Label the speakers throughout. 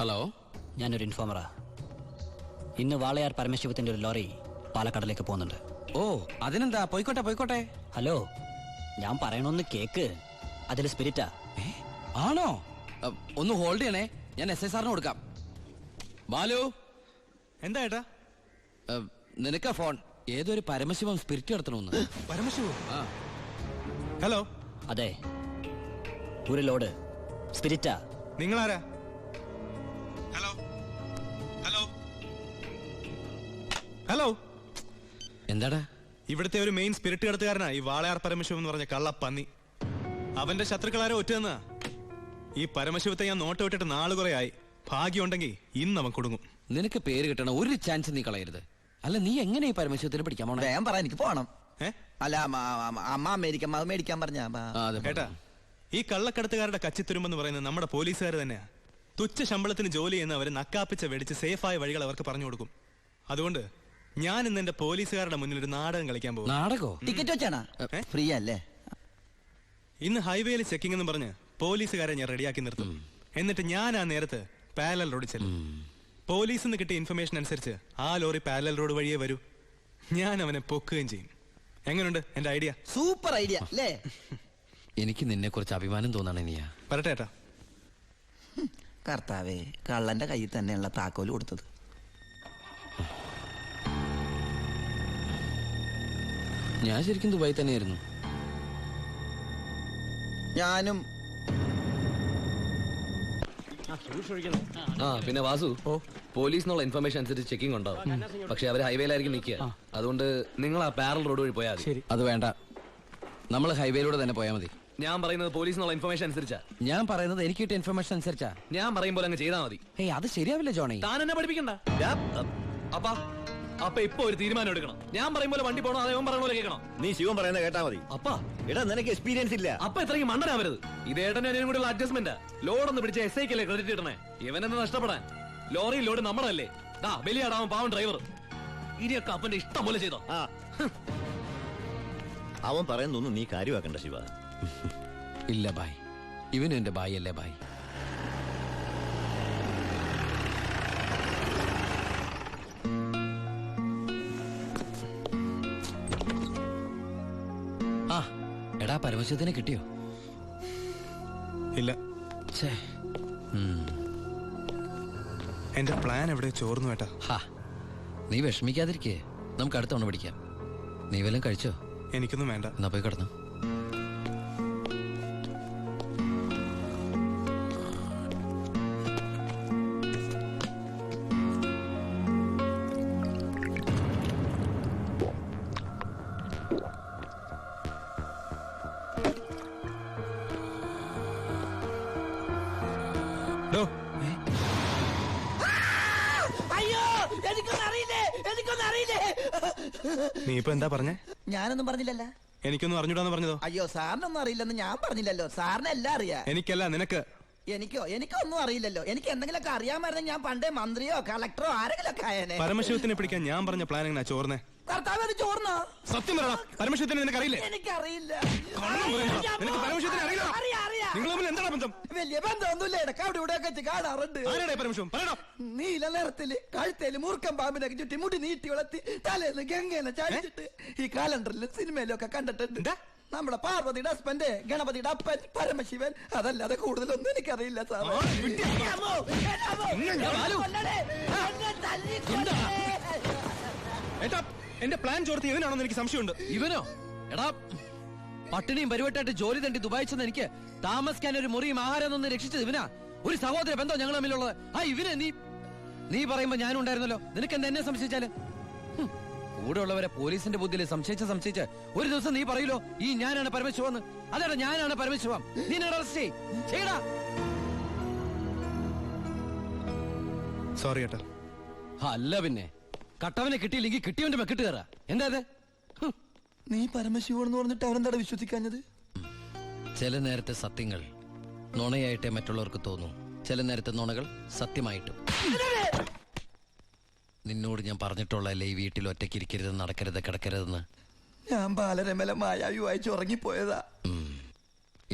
Speaker 1: Hello,
Speaker 2: ഞാനൊരു ഇൻഫോമറാ. ഇന്ന് വാളയാർ പരമശിവത്തിന്റെ ഒരു ലോറി പാലക്കാടിലേക്ക് പോകുന്നുണ്ട്.
Speaker 1: ഓ അതിനെന്താ, പോയിക്കോട്ടെ.
Speaker 2: ഹലോ, ഞാൻ പറയണൊന്ന് കേക്ക്. അതിൽ സ്പിരിറ്റാ.
Speaker 1: ആണോ? ഒന്ന് ഹോൾഡ് ചെയ്യണേ, ഞാൻ എസ് ഐ സാറിന് കൊടുക്കാം. ബാലു,
Speaker 3: എന്താ ഏട്ടാ?
Speaker 1: നിനക്കാ ഫോൺ. ഏതൊരു പരമശിവം സ്പിരിറ്റ് നടത്തണമെന്ന്.
Speaker 3: പരമശിവോ? ഹലോ.
Speaker 2: അതെ, ഒരു ലോഡ് സ്പിരിറ്റാ.
Speaker 3: നിങ്ങളാരാ? Hello hello hello.
Speaker 1: എന്താടാ?
Speaker 3: ഇവിടുത്തെ ഒരു മെയിൻ സ്പിരിറ്റ് കടത്തുകാരനാ ഈ വാളയാർ പരമശിവം എന്ന് പറഞ്ഞ കള്ളപ്പന്നി. അവന്റെ ശത്രുക്കളാരോ ഒറ്റന്നാ. ഈ പരമശിവത്തെ ഞാൻ നോട്ട് വിട്ടിട്ട് നാള് കുറെ ആയി. ഭാഗ്യമുണ്ടെങ്കിൽ ഇന്ന് അവൻ കൊടുങ്ങും.
Speaker 1: നിനക്ക് പേര് കിട്ടണ ഒരു ചാൻസ് നീ കളയരുത്. അല്ല, നീ എങ്ങനെ ഈ പരമശിവത്തിന് പിടിക്കാൻ പോണേ?
Speaker 4: ഞാൻ പറ, എനിക്ക് പോണം. അല്ല, അമ്മ അമേരിക്ക മേടിക്കാൻ പറഞ്ഞ
Speaker 3: ഏട്ടാ, ഈ കള്ളക്കടത്തുകാരുടെ കച്ചിത്തുരുമ്പെന്ന് പറയുന്നത് നമ്മുടെ പോലീസുകാർ തന്നെയാ. തുച്ഛ ശമ്പളത്തിന് ജോലി ചെയ്യുന്ന അവര് നക്കാപ്പിച്ച വെടിച്ച് സേഫായ വഴികൾ അവർക്ക് പറഞ്ഞു കൊടുക്കും. അതുകൊണ്ട് ഞാൻ ഇന്ന് എന്റെ പോലീസുകാരുടെ മുന്നിൽ ഒരു നാടകം കളിക്കാൻ പോകും.
Speaker 1: നാടകോ?
Speaker 4: ടിക്കറ്റ് വെച്ചാണോ? ഫ്രീ അല്ലേ?
Speaker 3: ഇന്ന് ഹൈവേയിൽ ചെക്കിംഗ് എന്ന് പറഞ്ഞ് പോലീസുകാരെ ഞാൻ റെഡിയാക്കി നിർത്തും. എന്നിട്ട് ഞാൻ ആ നേരത്ത് പാരലൽ റോഡ് ചെല്ലും. പോലീസിൽ നിന്ന് കിട്ടിയ ഇൻഫർമേഷൻ അനുസരിച്ച് ആ ലോറി പാരലൽ റോഡ് വഴിയേ വരൂ. ഞാൻ അവനെ പൊക്കുകയും ചെയ്യും. എങ്ങനെയുണ്ട് എന്റെ ഐഡിയ?
Speaker 4: സൂപ്പർ ഐഡിയ അല്ലേ?
Speaker 1: എനിക്ക് നിന്നെ കുറിച്ച് അഭിമാനം തോന്നാണ് നീയാ.
Speaker 3: പറട്ടെ ഏട്ടാ.
Speaker 4: കർത്താവേ, കള്ളന്റെ കയ്യിൽ തന്നെയുള്ള താക്കോല് കൊടുത്തത്.
Speaker 1: ഞാൻ ശരിക്കും ദുബായി തന്നെയായിരുന്നു.
Speaker 4: ഞാനും.
Speaker 5: പിന്നെ വാസു, പോലീസിനുള്ള ഇൻഫർമേഷൻ അനുസരിച്ച് ചെക്കിംഗ് ഉണ്ടാവും. പക്ഷെ അവർ ഹൈവേയിലായിരിക്കും നിൽക്കുക. അതുകൊണ്ട് നിങ്ങൾ ആ പാരൽ റോഡ് വഴി പോയാൽ മതി.
Speaker 1: അത് വേണ്ട, നമ്മൾ ഹൈവേയിലൂടെ തന്നെ പോയാൽ മതി.
Speaker 5: ഞാൻ പറയുന്നത് പോലീസിനുള്ള ഇൻഫർമേഷൻ അനുസരിച്ചാ.
Speaker 1: ഞാൻ പറയുന്നത് എനിക്ക് കിട്ടിയ ഇൻഫർമേഷൻ അനുസരിച്ചാ.
Speaker 5: ഞാൻ പറയുമ്പോൾ അങ്ങ് ചെയ്താൽ മതി.
Speaker 1: അത് ശരിയാവില്ല ജോണി.
Speaker 5: താൻ എന്നെ പഠിപ്പിക്കണ്ട. അപ്പൊ ഇപ്പൊ ഒരു തീരുമാനം എടുക്കണം. ഞാൻ പറയുമ്പോൾ വണ്ടി പോകണോ അതേ പറയുന്ന പോലെ കേൾക്കണം.
Speaker 6: നീ ശിവൻ പറയുന്നത് കേട്ടാ മതി.
Speaker 5: അപ്പാ,
Speaker 6: എടാ നിനക്ക് എക്സ്പീരിയൻസ് ഇല്ല.
Speaker 5: അപ്പൊ ഇത്രയും മണ്ടനാവരുത്. ഇതേട്ടനും അതിനും കൂടെയുള്ള അഡ്ജസ്റ്റ്മെന്റ്. ലോഡൊന്ന് പിടിച്ച എസ് ഐക്കല്ലേ ക്രെഡിറ്റ് ഇടണേ. ഇവനെന്ന് നഷ്ടപ്പെടാൻ. ലോറി ലോഡ് നമ്മളല്ലേ. ബലിയാടാവും പാവം ഡ്രൈവർ. ഇനിയൊക്കെ അപ്പന്റെ ഇഷ്ടം പോലെ ചെയ്തോ.
Speaker 6: അവൻ പറയുന്നൊന്നും നീ കാര്യമാക്കണ്ട ശിവ.
Speaker 1: ഇല്ല ബായ്, ഇവനും എന്റെ ബായ് അല്ലേ ബായ്. എടാ, പരമശിവത്തിനെ കിട്ടിയോ?
Speaker 3: ഇല്ല. എന്റെ പ്ലാൻ എവിടെ ചോർന്നു ഏട്ടാ.
Speaker 1: നീ വിഷമിക്കാതിരിക്കേ, നമുക്ക് അടുത്ത തവണ പിടിക്കാം. നീ വല്ലതും കഴിച്ചോ?
Speaker 3: എനിക്കൊന്നും വേണ്ട.
Speaker 1: എന്നാ പോയി കിടന്നു.
Speaker 3: നീ ഇപ്പൊ എന്താ പറഞ്ഞേ?
Speaker 4: ഞാനൊന്നും പറഞ്ഞില്ലല്ലോ.
Speaker 3: എനിക്കൊന്നും അറിഞ്ഞൂടാന്ന് പറഞ്ഞതോ?
Speaker 4: അയ്യോ, സാറിനൊന്നും അറിയില്ലെന്ന് ഞാൻ പറഞ്ഞില്ലല്ലോ. സാറിന് എല്ലാം അറിയാം.
Speaker 3: എനിക്കല്ല, നിനക്ക്.
Speaker 4: എനിക്കൊന്നും അറിയില്ലല്ലോ. എനിക്ക് എന്തെങ്കിലുമൊക്കെ അറിയാമായിരുന്നെങ്കിൽ ഞാൻ പണ്ടേ മന്ത്രിയോ കളക്ടറോ ആരെങ്കിലും ഒക്കെ ആയേനെ.
Speaker 3: പരമശിവത്തിനെ പിടിക്കാൻ ഞാൻ പറഞ്ഞ പ്ലാൻ എങ്ങനെ ചോർന്നേ?
Speaker 4: കർത്താവ്, അത് ചോർന്നോ?
Speaker 3: സത്യം പറയണം. പരമശിവത്തിനെ നിനക്കറിയില്ലേ?
Speaker 4: എനിക്കറിയില്ല.
Speaker 3: നിനക്ക് പരമശിവത്തിനെ അറിയില്ല? നിങ്ങൾ തമ്മിൽ എന്താണ് ബന്ധം?
Speaker 4: വലിയ ബന്ധമൊന്നുമില്ല. ഇടക്ക് അവിടെ ഇവിടെ വെച്ച് കാണാറുണ്ട്.
Speaker 3: ആരുടെ പരമശിവം? പറയണം.
Speaker 4: നീല നിറത്തില് കഴുത്തേല് മൂർക്കം പാമ്പിനൊക്കെ ചുറ്റി മുടി നീട്ടി വളർത്തി തലേന്ന് ഗംഗേനെ ചാടിച്ചിട്ട് ഈ കാലണ്ടറിലും സിനിമയിലും ഒക്കെ കണ്ടിട്ടുണ്ട്. നമ്മുടെ പാർവതിയുടെ ഹസ്ബൻഡ്, ഗണപതിയുടെ അപ്പൻ പരമശിവൻ. അതല്ലാതെ കൂടുതലൊന്നും എനിക്കറിയില്ല സാർ.
Speaker 3: എന്റെ പ്ലാൻ ചോർത്തി ഇവനാണെന്ന് എനിക്ക് സംശയമുണ്ട്.
Speaker 1: ഇവനോ? എടാ, പട്ടിണിയും പരിവട്ടായിട്ട് ജോലി തണ്ടി ദുബായി ചെന്ന് എനിക്ക് താമസിക്കാൻ ഒരു മുറിയും ആഹാരം ഒന്ന് രക്ഷിച്ചത് ഇവനാ. ഒരു സഹോദര ബന്ധം ഞങ്ങൾ തമ്മിലുള്ളത്. ഇവനെ നീ പറയുമ്പോ ഞാനും ഉണ്ടായിരുന്നല്ലോ. നിനക്ക് എന്താ എന്നെ സംശയിച്ചാല്? കൂടെ ഉള്ളവരെ പോലീസിന്റെ ബുദ്ധിയിൽ സംശയിച്ച് ഒരു ദിവസം നീ പറയൂലോ, ഈ ഞാനാണ് പരമശിവന്ന്. അതെടാ, ഞാനാണ് പരമശിവം. നീ അറസ്റ്റ് ചെയ്യടാ.
Speaker 3: സോറി ഏട്ടാ.
Speaker 1: അല്ല പിന്നെ, കട്ടവനെ കിട്ടിയില്ലെങ്കിൽ കിട്ടിയവന്റെ മെക്കിട്ട് കയറാ. എന്താ അത്?
Speaker 4: നീ പരമശിവനെന്ന് പറഞ്ഞിട്ട് അവരെന്താ വിശ്വസിക്കാഞ്ഞത്?
Speaker 1: ചില നേരത്തെ സത്യങ്ങൾ നുണയായിട്ടേ മറ്റുള്ളവർക്ക് തോന്നും. ചില നേരത്തെ നുണകൾ സത്യമായിട്ടും. നിന്നോട് ഞാൻ പറഞ്ഞിട്ടുള്ളല്ലേ ഈ വീട്ടിൽ ഒറ്റയ്ക്ക് ഇരിക്കരുത്, നടക്കരുത്, കിടക്കരുതെന്ന്.
Speaker 4: ഞാൻ ബാലരമലമായ വായിച്ച് ഉറങ്ങിപ്പോയതാ.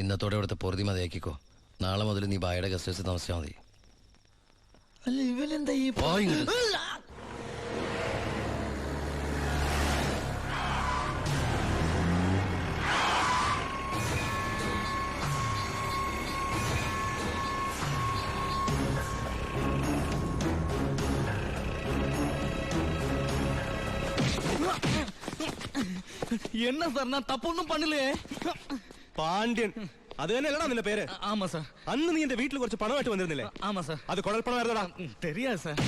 Speaker 1: ഇന്നത്തോടെ ഇവിടുത്തെ പൊറുതി മതിയാക്കിക്കോ. നാളെ മുതൽ നീ ബായുടെ ഗസ്റ്റ് ഹൗസിൽ താമസിച്ചാൽ മതി.
Speaker 4: അല്ല ഇവനെന്താ ഈ
Speaker 5: என்ன சார் நான் தப்பொன்னும் பண்ணலையே.
Speaker 3: പാണ്ഡ്യൻ അത് തന്നെയല്ലടാ നിന്റെ പേര്?
Speaker 5: ஆமா சார்.
Speaker 3: അന്ന് നീ എന്റെ വീട്ടിൽ കുറച്ച് പണമായിട്ട് വന്നിരുന്നില്ലേ?
Speaker 5: ஆமா சார்.
Speaker 3: അത് കുഴൽപ്പണമായിരുന്നടാ.
Speaker 5: தெரியாது சார்.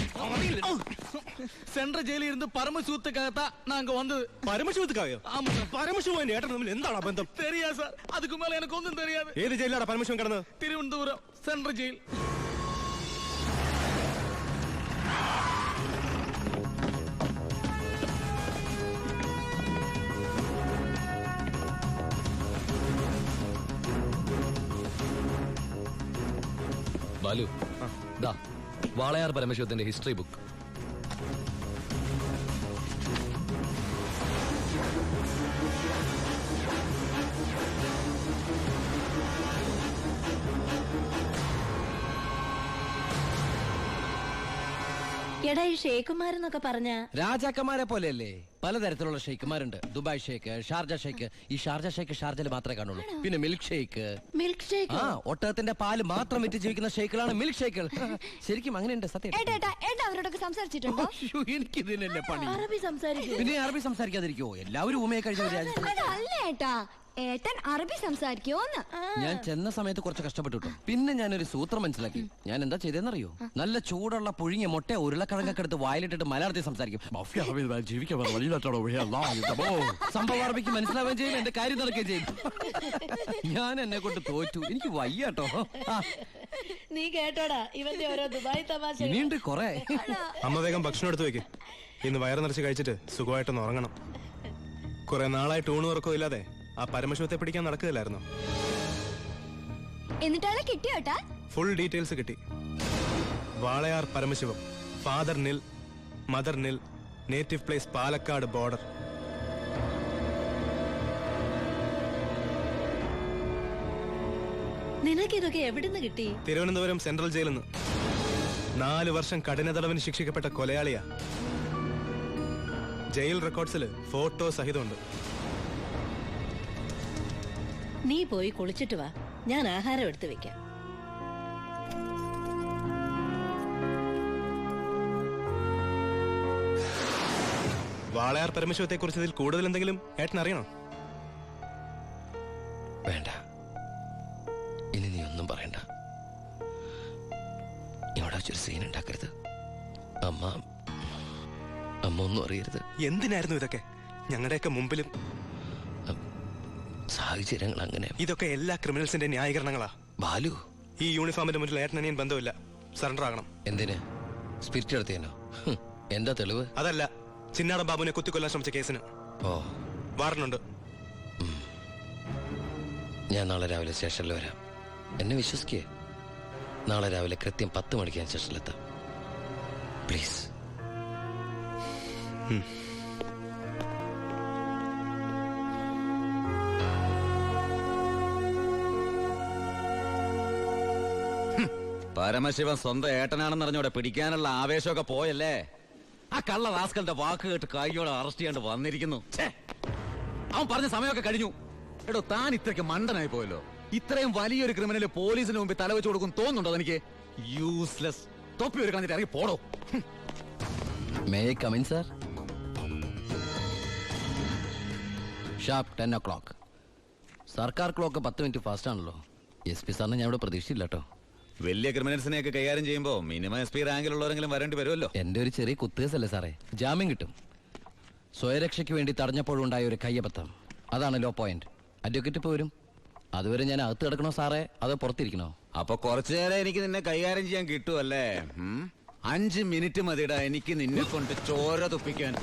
Speaker 5: സെൻട്രൽ ജയിലിൽ ഇരുന്ന് പരമശിവத்துக்காகத்தான் நான் அங்க வந்தது.
Speaker 3: പരമശിവത്തുക്കായോ?
Speaker 5: ஆமா சார்.
Speaker 3: പരമശിവൻ ഏട്ടൻ തമ്മിൽ എന്താണ് ബന്ധം?
Speaker 5: தெரியாது சார். அதுக்கு மேல எனக்கு ஒன்றும் தெரியாது.
Speaker 3: ഏത് ജയിലാടാ പരമശിവൻ കിടന്നത്?
Speaker 5: Thiruvananthapuram central jail. ബാലു, ദാ വാളയാർ പരമശിവത്തിന്റെ ഹിസ്റ്ററി ബുക്ക്.
Speaker 7: എടാ ഈ ഷേഖുമാരെന്നൊക്കെ പറഞ്ഞ
Speaker 1: രാജാക്കന്മാരെ പോലെയല്ലേ? പലതരത്തിലുള്ള ഷെയ്ക്കുമാരുണ്ട്. Dubai sheikh, Sharjah sheikh. ഈ ഷാർജ ഷേക്ക് ഷാർജയിൽ മാത്രമേ കാണുള്ളൂ. പിന്നെ മിൽക്ക് ഷേക്ക്.
Speaker 7: Milk shake?
Speaker 1: ആ, ഒട്ടകത്തിന്റെ പാല് മാത്രം വിറ്റ് ജീവിക്കുന്ന ഷേക്കുകളാണ് മിൽക്ക് ഷേക്കുകൾ. ശരിക്കും അങ്ങനെയുണ്ട്, സത്യം.
Speaker 7: അവരോടൊക്കെ സംസാരിച്ചിട്ടുണ്ടോ?
Speaker 1: എനിക്ക് ഇതിനല്ലേ പണി.
Speaker 7: അറബി സംസാരിക്കും.
Speaker 1: പിന്നെ അറബി സംസാരിക്കാതിരിക്കോ? എല്ലാവരും ഊമയെ കഴിഞ്ഞ ഒരു രാജ്യത്ത്.
Speaker 7: അല്ല ഏട്ടാ, ഏട്ടൻ അറബി സംസാരിക്കോന്ന്.
Speaker 1: ഞാൻ ചെന്ന സമയത്ത് കുറച്ച് കഷ്ടപ്പെട്ടു കേട്ടോ. പിന്നെ ഞാനൊരു സൂത്രം മനസ്സിലാക്കി. ഞാൻ എന്താ ചെയ്തെന്നറിയോ? നല്ല ചൂടുള്ള പുഴുങ്ങിയ മുട്ട ഉരുളക്കിഴങ്ങൊക്കെ എടുത്ത് വായിലിട്ടിട്ട് മലയാളത്തിൽ സംസാരിക്കും. സംഭവം അറബിക്ക് മനസ്സിലാവുകയും ചെയ്യും, എന്റെ കാര്യം നടക്കുകയും ചെയ്യും. ഞാൻ എന്നെ കൊണ്ട് തോറ്റു. എനിക്ക് വയ്യാട്ടോ.
Speaker 7: നീ കേട്ടോടാ ഇവന്റെ ഓരോ ദുബായ് തമാശ.
Speaker 1: ഇനിയുണ്ട് കൊറേ.
Speaker 3: അമ്മ വേഗം ഭക്ഷണം എടുത്തു വെക്ക്. ഇന്ന് വയറ് നിറച്ച് കഴിച്ചിട്ട് സുഖമായിട്ടൊന്ന് ഉറങ്ങണം. കുറെ നാളായിട്ട് ഊണ് ഉറക്കവും ഇല്ലാതെ ആ പരമശിവത്തെ പിടിക്കാൻ നടക്കുകയില്ലായിരുന്നു.
Speaker 7: എന്നിട്ടാണ് കിട്ടിയോട്ടാ?
Speaker 3: ഫുൾ ഡീറ്റെയിൽസ് കിട്ടി. വാളയാർ പരമശിവം, ഫാദർ നിൽ, മദർ നിൽ, നേറ്റീവ് പ്ലേസ് പാലക്കാട് ബോർഡർ.
Speaker 7: നിനക്ക് ഇതൊക്കെ എവിടുന്ന് കിട്ടി?
Speaker 3: തിരുവനന്തപുരം സെൻട്രൽ ജയിലിൽ നിന്ന് 4 വർഷം കഠിന തടവിന് ശിക്ഷിക്കപ്പെട്ട കൊലയാളിയാ. Jail റെക്കോർഡ്സിൽ photo സഹിതമുണ്ട്.
Speaker 7: നീ പോയി കുളിച്ചിട്ട് വാ, ഞാൻ ആഹാരം എടുത്തു വെക്കാം.
Speaker 3: വാളയാർ പരമശിവത്തെ കുറിച്ച് ഇതിൽ കൂടുതൽ എന്തെങ്കിലും ഏട്ടൻ അറിയണോ?
Speaker 1: വേണ്ട, ഇനി നീ ഒന്നും പറയണ്ട. ഇവിടെ വെച്ചൊരു സീൻ ഉണ്ടാക്കരുത്. അമ്മ ഒന്നും അറിയരുത്.
Speaker 3: എന്തിനായിരുന്നു ഇതൊക്കെ? ഞങ്ങളുടെയൊക്കെ മുമ്പിലും.
Speaker 1: സാഹചര്യങ്ങൾ അങ്ങനെ.
Speaker 3: ഇതൊക്കെ എല്ലാ ക്രിമിനൽസിന്റെ ന്യായീകരണങ്ങളാ.
Speaker 1: ബാലു,
Speaker 3: ഈ യൂണിഫോമിന്റെ മുന്നിൽ ഏട്ടനനിയൻ ബന്ധമില്ല. സറണ്ടർ ആകണം.
Speaker 1: എന്തിന്? സ്പിരിറ്റ് എടുത്തേനോ? എന്താ തെളിവ്?
Speaker 3: അതല്ല, ചിന്നാടൻ ബാബുവിനെ കുത്തിക്കൊല്ലാൻ ശ്രമിച്ച കേസിന്.
Speaker 1: ഓ,
Speaker 3: വാറണ്ടുണ്ട്.
Speaker 1: ഞാൻ നാളെ രാവിലെ സ്റ്റേഷനിൽ വരാം. എന്നെ വിശ്വസിക്കേ. നാളെ രാവിലെ കൃത്യം 10 മണിക്ക് ഞാൻ സ്റ്റേഷനിലെത്താം. പ്ലീസ്.
Speaker 8: പരമശിവൻ സ്വന്തം ഏട്ടനാണെന്ന് അറിഞ്ഞോടെ പിടിക്കാനുള്ള ആവേശമൊക്കെ പോയല്ലേ? ആ കള്ള റാസ്കലിന്റെ വാക്ക് കേട്ട് കൈയോടെ അറസ്റ്റ് ചെയ്യാണ്ട് വന്നിരിക്കുന്നു. അവൻ പറഞ്ഞ സമയമൊക്കെ കഴിഞ്ഞു. എടോ, താൻ ഇത്രയ്ക്ക് മണ്ടനായി പോയല്ലോ. ഇത്രയും വലിയൊരു ക്രിമിനൽ പോലീസിന് മുമ്പിൽ തലവെച്ച് കൊടുക്കും തോന്നുന്നുണ്ടോ എനിക്ക്? യൂസ്ലെസ്. തൊപ്പി ഒരു കളഞ്ഞിട്ട് ഇറങ്ങി പോടോ.
Speaker 1: May I come in sir? Sharp 10 o'clock. സർക്കാർ ക്ലോക്ക് 10 മിനിറ്റ് ഫാസ്റ്റ് ആണല്ലോ. SP സാറിന് ഞാൻ ഇവിടെ പ്രതീക്ഷയില്ല കേട്ടോ.
Speaker 8: വലിയ ക്രിമിനൽസിനെയൊക്കെ കൈകാര്യം ചെയ്യുമ്പോ മിനിമം SP റാങ്കിലുള്ളവരെങ്കിലും വരേണ്ടി വരുമല്ലോ.
Speaker 1: എന്റെ ഒരു ചെറിയ കുത്തേസല്ലേ സാറേ, ജാമ്യം കിട്ടും. സ്വയരക്ഷയ്ക്ക് വേണ്ടി തടഞ്ഞപ്പോഴുണ്ടായ ഒരു കയ്യബദ്ധം, അതാണ് ലോ പോയിന്റ്. അഡ്വക്കേറ്റ് പോരും. അതുവരെ ഞാൻ അകത്ത് കിടക്കണോ സാറേ, അതോ പുറത്തിരിക്കണോ?
Speaker 8: അപ്പൊ കുറച്ചു നേരം എനിക്ക് നിന്നെ കൈകാര്യം ചെയ്യാൻ കിട്ടുമല്ലേ? 5 മിനിറ്റ് മതിടാ എനിക്ക് നിന്നെ കൊണ്ട് ചോര തുപ്പിക്കാൻ.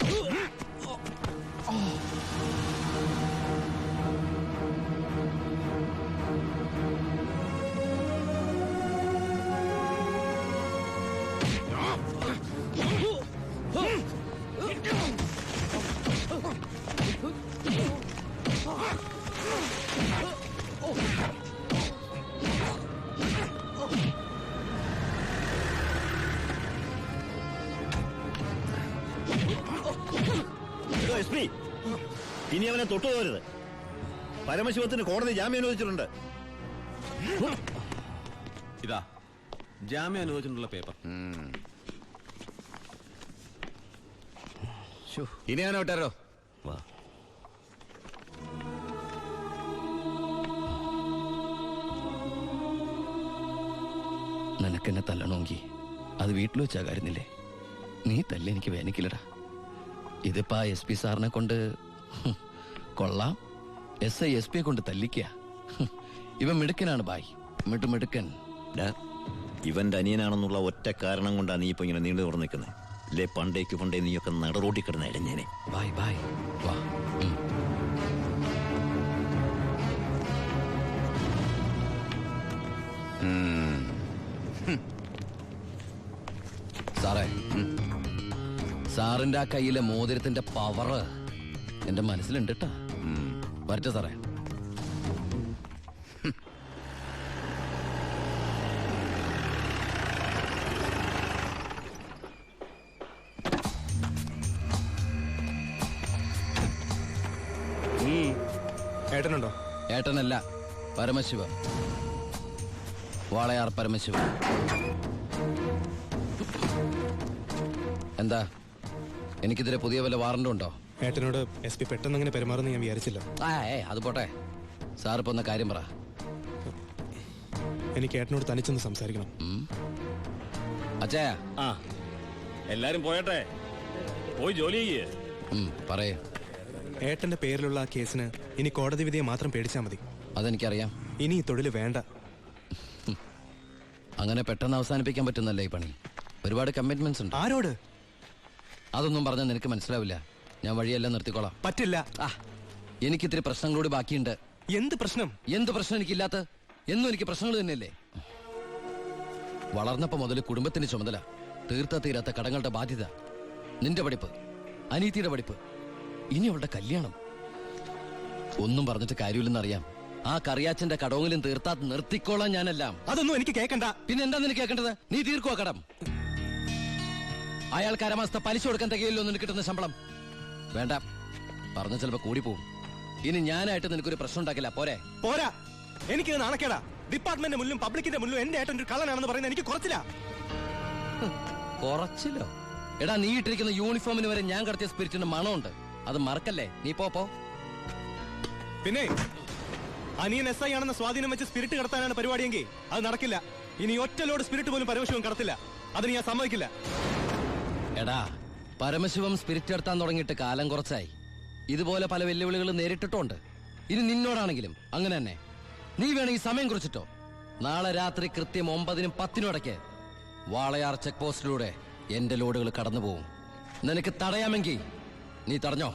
Speaker 6: SP, ഇനി അവനെ തൊട്ടുപോകരുത്. പരമശിവത്തിന് കോടതി ജാമ്യം അനുവദിച്ചിട്ടുണ്ട്.
Speaker 8: ഇതാ ജാമ്യം അനുവദിച്ചിട്ടുള്ള പേപ്പർ. ഇനി അവനെ വിട്ടാരോ?
Speaker 6: വാ.
Speaker 1: നിനക്കെന്നെ തല്ലണമെങ്കിൽ അത് വീട്ടിൽ വെച്ചാ കാര്യന്നില്ലേ? നീ തല്ല എനിക്ക് വേനിക്കില്ലടാ. ഇതിപ്പോ SP സാറിനെ കൊണ്ട് കൊള്ളാം. SI SP കൊണ്ട് തല്ലിക്ക. ഇവൻ മിടുക്കനാണ് ബായ്, മിടുക്കൻ.
Speaker 6: ഇവന്റെ അനിയനാണെന്നുള്ള ഒറ്റ കാരണം കൊണ്ടാണ് നീ ഇപ്പൊ ഇങ്ങനെ നീണ്ടു തുറന്നു നിൽക്കുന്നത്. അല്ലേ പണ്ടേ നീയൊക്കെ നടറോട്ടി കിടന്ന ഇടഞ്ഞേനെ.
Speaker 1: ബായ് ബായ് വാ. സാറേ, സാറിന്റെ ആ കയ്യിലെ മോതിരത്തിന്റെ പവറ് എന്റെ മനസ്സിലുണ്ട് കേട്ടാ. വരട്ടെ സാറേ.
Speaker 3: ഏട്ടനുണ്ടോ?
Speaker 1: ഏട്ടനല്ല, പരമശിവ. വാളയാർ പരമശിവ. എന്താ, എനിക്കിതിരെ പുതിയ വല്ല വാറണ്ടും ഉണ്ടോ?
Speaker 3: ഏട്ടനോട് SP പെട്ടെന്ന് അങ്ങനെ പെരുമാറുന്ന ഞാൻ വിചാരിച്ചില്ല.
Speaker 1: അത് പോട്ടെ. സാറിപ്പോ ഒന്ന് കാര്യം പറ.
Speaker 3: എനിക്ക് ഏട്ടനോട് തനിച്ചൊന്ന് സംസാരിക്കണം.
Speaker 1: അച്ഛാ.
Speaker 6: എല്ലാരും പോയട്ടെ, പോയി ജോലി ചെയ്യേ.
Speaker 1: പറയേ.
Speaker 3: ഏട്ടന്റെ പേരിലുള്ള ആ കേസിന് ഇനി കോടതി വിധിയെ മാത്രം പേടിച്ചാൽ മതി.
Speaker 1: അതെനിക്കറിയാം.
Speaker 3: ഇനി ഈ തൊഴിൽ വേണ്ട.
Speaker 1: അങ്ങനെ പെട്ടെന്ന് അവസാനിപ്പിക്കാൻ പറ്റുന്നല്ലേ ഈ പണി? ഒരുപാട് കമ്മിറ്റ്മെന്റ്സ് ഉണ്ട്.
Speaker 3: ആരോട്?
Speaker 1: അതൊന്നും പറഞ്ഞാൽ നിനക്ക് മനസ്സിലാവില്ല. ഞാൻ വഴിയെല്ലാം നിർത്തിക്കോളാം.
Speaker 3: പറ്റില്ല.
Speaker 1: എനിക്കിത്തിരി പ്രശ്നങ്ങളോട് ബാക്കിയുണ്ട്.
Speaker 3: എന്ത് പ്രശ്നം?
Speaker 1: എന്ത് പ്രശ്നം എനിക്കില്ലാത്ത? എന്നും എനിക്ക് പ്രശ്നങ്ങൾ തന്നെയല്ലേ. വളർന്നപ്പോ മുതൽ കുടുംബത്തിന്റെ ചുമതല, തീരാത്ത കടങ്ങളുടെ ബാധ്യത, നിന്റെ പഠിപ്പ്, അനീതിയുടെ പഠിപ്പ്, ഇനി അവളുടെ കല്യാണം. ഒന്നും പറഞ്ഞിട്ട് കാര്യമില്ലെന്നറിയാം. ആ കറിയാച്ചന്റെ കടവെങ്കിലും തീർത്താ നിർത്തിക്കോളാം ഞാനെല്ലാം.
Speaker 3: അതൊന്നും എനിക്ക് കേൾക്കണ്ട.
Speaker 1: പിന്നെ എന്താ നിനക്ക് കേൾക്കേണ്ടത്? നീ തീർക്കുവാ കടം. അയാൾക്ക് അരമാസത്തെ പലിശ കൊടുക്കാൻ തികയില്ലോ നിനക്ക് കിട്ടുന്ന ശമ്പളം. വേണ്ട, പറഞ്ഞ ചിലപ്പോ കൂടി പോവും. ഇനി ഞാനായിട്ട് നിനക്കൊരു പ്രശ്നം ഉണ്ടാക്കില്ല. പോരെ?
Speaker 3: പോരാ, എനിക്ക് നാണക്കേടാ. ഡിപ്പാർട്ട്മെന്റ് മുന്നിലും പബ്ലിക്കിന്റെ മുന്നിലും എന്റെ ഏട്ടൻ ഒരു കള്ളനാണെന്ന് പറയുന്നത് എനിക്ക് കുറച്ചില്ല.
Speaker 1: കുറച്ചില്ലോ? എടാ, നീ ഇട്ടിരിക്കുന്ന യൂണിഫോമിന് വരെ ഞാൻ കടത്തിയ സ്പിരിറ്റിന്റെ മണമുണ്ട്. അത് മറക്കല്ലേ. നീ പോ.
Speaker 3: പിന്നെ അനിയൻ SI ആണെന്ന സ്വാധീനം വെച്ച് സ്പിരിറ്റ് കടത്താനാണ് പരിപാടിയെങ്കിൽ അത് നടക്കില്ല. ഇനി ഒറ്റ ലോഡ് സ്പിരിറ്റ് പോലും പരമശിവം കടത്തില്ല. അതിന് ഞാൻ സമ്മതിക്കില്ല.
Speaker 1: എടാ, പരമശിവം സ്പിരിറ്റ് എടുത്താൻ തുടങ്ങിയിട്ട് കാലം കുറച്ചായി. ഇതുപോലെ പല വെല്ലുവിളികൾ നേരിട്ടിട്ടുണ്ട്. ഇനി നിന്നോടാണെങ്കിലും അങ്ങനെ തന്നെ. നീ വേണമെങ്കിൽ സമയം കുറിച്ചിട്ടോ. നാളെ രാത്രി കൃത്യം 9-നും 10-നും ഇടയ്ക്ക് വാളയാർ ചെക്ക് പോസ്റ്റിലൂടെ എന്റെ ലോഡുകൾ കടന്നു പോവും. നിനക്ക് തടയാമെങ്കിൽ നീ തടഞ്ഞോ.